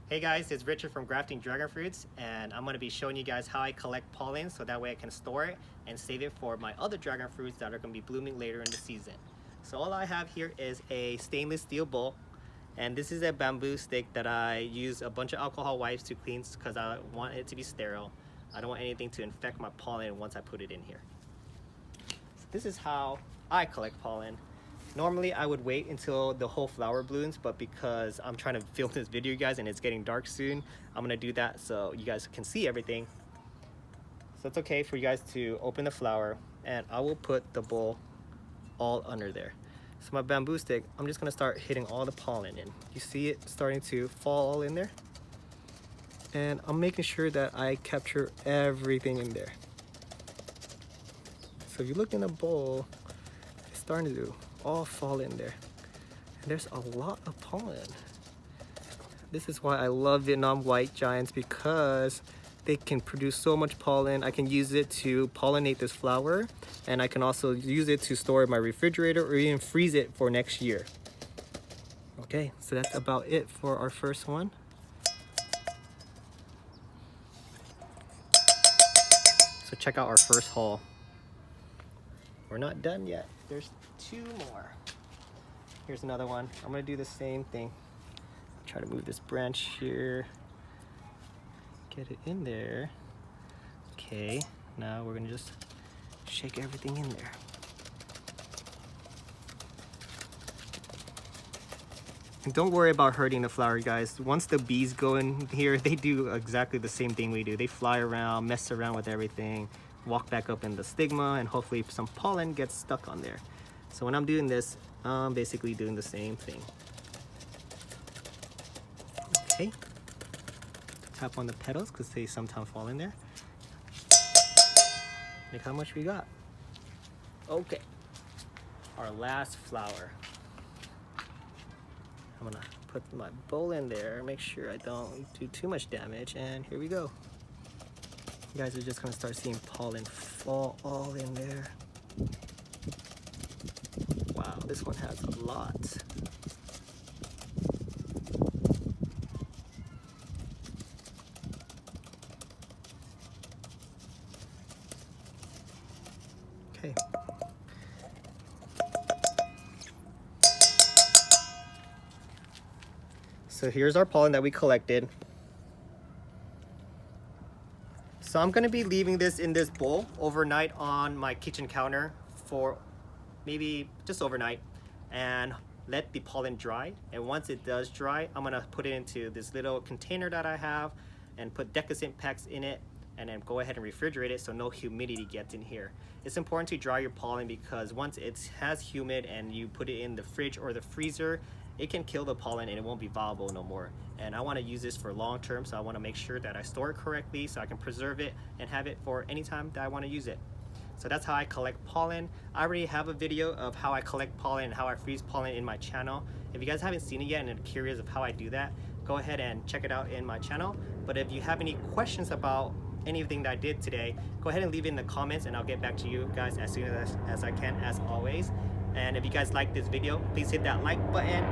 Hey guys, it's Richard from Grafting Dragon Fruits, and I'm going to be showing you guys how I collect pollen so that way I can store it and save it for my other dragon fruits that are going to be blooming later in the season. So all I have here is a stainless steel bowl, and this is a bamboo stick that I use a bunch of alcohol wipes to clean because I want it to be sterile. I don't want anything to infect my pollen once I put it in here. So this is how I collect pollen. Normally I would wait until the whole flower blooms, but because I'm trying to film this video, you guys, and it's getting dark soon, I'm gonna do that so you guys can see everything. So it's okay for you guys to open the flower, and I will put the bowl all under there. So my bamboo stick, I'm just gonna start hitting all the pollen in. You see it starting to fall all in there? And I'm making sure that I capture everything in there. So if you look in the bowl, it's starting to all fall in there, and there's a lot of pollen. This is why I love Vietnam white giants, because they can produce so much pollen. I can use it to pollinate this flower, and I can also use it to store in my refrigerator or even freeze it for next year. Okay, so that's about it for our first one. So check out our first haul. We're not done yet. There's two more. Here's another one. I'm gonna do the same thing. Try to move this branch here. Get it in there. Okay, now we're gonna just shake everything in there. And don't worry about hurting the flower, guys. Once the bees go in here, they do exactly the same thing we do. They fly around, mess around with everything, walk back up in the stigma, and hopefully some pollen gets stuck on there. So when I'm doing this, I'm basically doing the same thing. Okay. Tap on the petals because they sometimes fall in there. Look how much we got. Okay. Our last flower. I'm gonna put my bowl in there, make sure I don't do too much damage, and here we go. You guys are just gonna start seeing pollen fall all in there. Wow, this one has a lot. Okay. So here's our pollen that we collected. So I'm gonna be leaving this in this bowl overnight on my kitchen counter for maybe just overnight, and let the pollen dry. And once it does dry, I'm gonna put it into this little container that I have and put decusant packs in it, and then go ahead and refrigerate it so no humidity gets in here. It's important to dry your pollen because once it has humid and you put it in the fridge or the freezer, it can kill the pollen and it won't be viable no more. And I want to use this for long term, so I want to make sure that I store it correctly so I can preserve it and have it for any time that I want to use it. So that's how I collect pollen. I already have a video of how I collect pollen and how I freeze pollen in my channel. If you guys haven't seen it yet and are curious of how I do that, go ahead and check it out in my channel. But if you have any questions about anything that I did today, go ahead and leave it in the comments and I'll get back to you guys as soon as I can, as always. And if you guys like this video, please hit that like button.